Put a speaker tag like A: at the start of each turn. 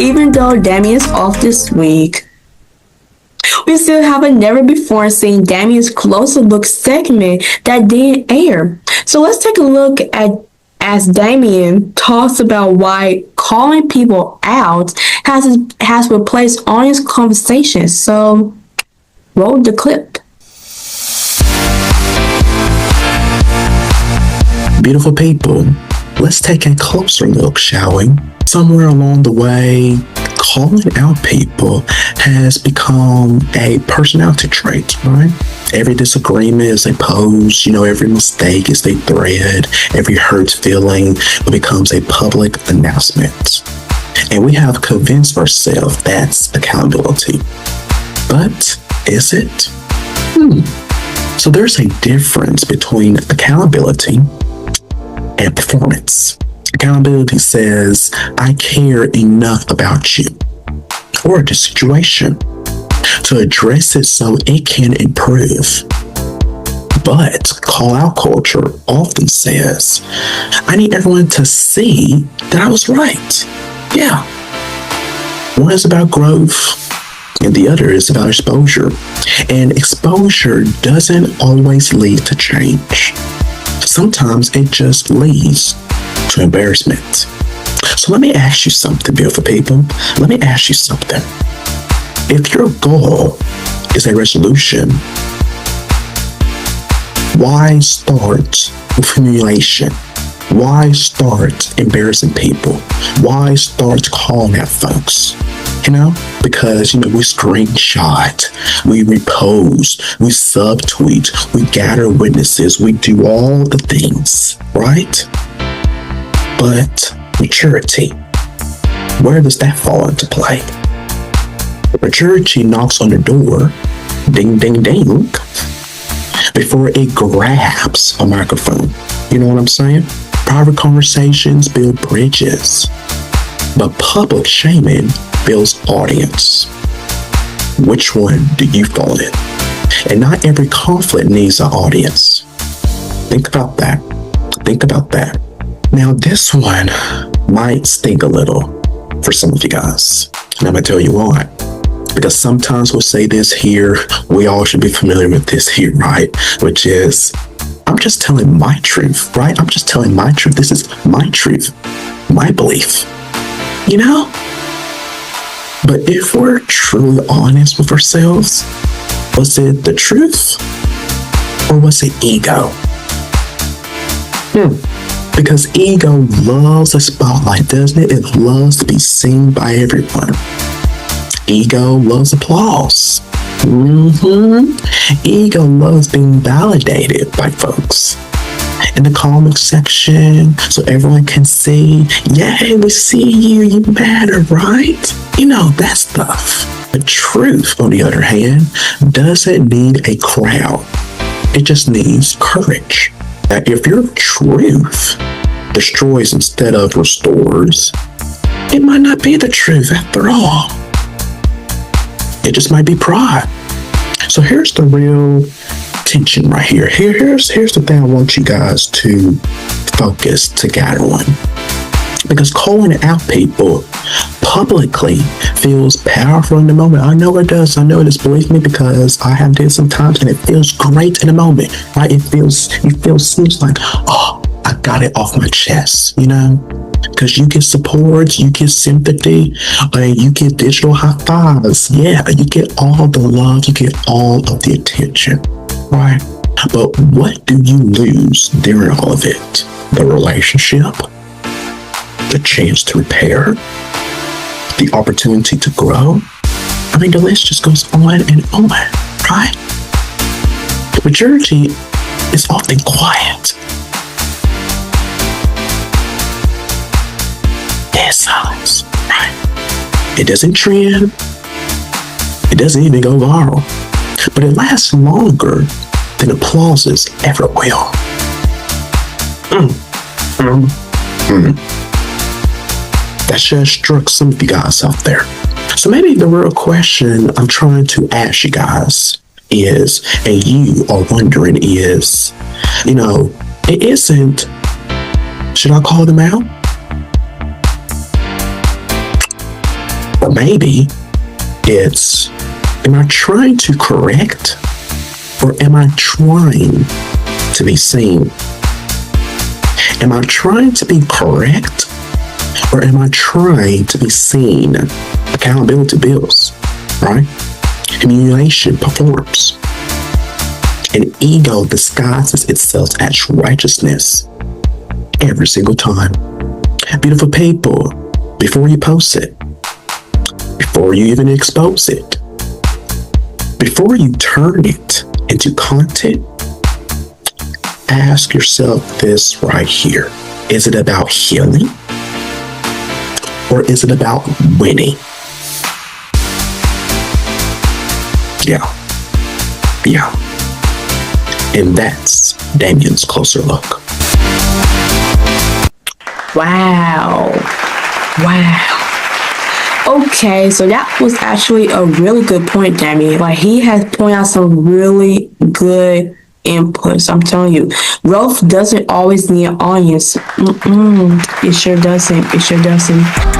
A: Even though Damian's off this week, we still have a never before seen Damian's closer look segment that didn't air. So let's take a look at as Damian talks about why calling people out has replaced honest conversations. So roll the clip.
B: Beautiful people, let's take a closer look, shall we? Somewhere along the way, calling out people has become a personality trait, right? Every disagreement is a pose, every mistake is a thread, every hurt feeling becomes a public announcement. And we have convinced ourselves that's accountability. But is it? So there's a difference between accountability and performance. Accountability says, I care enough about you or the situation to address it so it can improve. But call out culture often says, I need everyone to see that I was right. Yeah. One is about growth and the other is about exposure. And exposure doesn't always lead to change. Sometimes it just leads to embarrassment. So let me ask you something, beautiful people. Let me ask you something. If your goal is a resolution, why start with humiliation? Why start embarrassing people? Why start calling out folks? Because, we screenshot, we repost, we subtweet, we gather witnesses, we do all the things, right? But maturity, where does that fall into play? Maturity knocks on the door, ding, ding, ding, before it grabs a microphone. You know what I'm saying? Private conversations build bridges, but public shaming builds audience. Which one do you fall in? And not every conflict needs an audience. Think about that. Think about that. Now, this one might stink a little for some of you guys. And I'm going to tell you why. Because sometimes we'll say this here. We all should be familiar with this here, right? Which is, I'm just telling my truth, right? I'm just telling my truth. This is my truth, my belief. But if we're truly honest with ourselves, was it the truth or was it ego? Because ego loves a spotlight, doesn't it? It loves to be seen by everyone. Ego loves applause. Ego loves being validated by folks in the comment section so everyone can see, yay, we see you, you matter, right? That stuff. The truth, on the other hand, doesn't need a crowd. It just needs courage. Now, if your truth destroys instead of restores, it might not be the truth after all. It just might be pride. So here's the real tension right here. Here's the thing I want you guys to focus together on. Because calling out people publicly feels powerful in the moment. I know it does. I know it is. Believe me, because I have did sometimes, and it feels great in the moment, right? It seems like, oh, I got it off my chest, because you get support, you get sympathy, and you get digital high fives. Yeah, you get all the love, you get all of the attention, right? But what do you lose during all of it? The relationship, the chance to repair, the opportunity to grow. I mean, the list just goes on and on, right? Maturity is often quiet. There's silence, right? It doesn't trend. It doesn't even go viral. But it lasts longer than applauses ever will. That just struck some of you guys out there. So maybe the real question I'm trying to ask you guys is, and you are wondering is, it isn't, should I call them out? Or maybe it's, am I trying to correct or am I trying to be seen? Am I trying to be correct or am I trying to be seen? Accountability builds, right? Humiliation performs. And ego disguises itself as righteousness every single time. Beautiful people, before you post it, before you even expose it, before you turn it into content, ask yourself this right here. Is it about healing or is it about winning? Yeah. And that's Damian's closer look.
A: Wow. Okay, so that was actually a really good point, Damian. Like, he has pointed out some really good inputs. I'm telling you, growth doesn't always need an audience. It sure doesn't.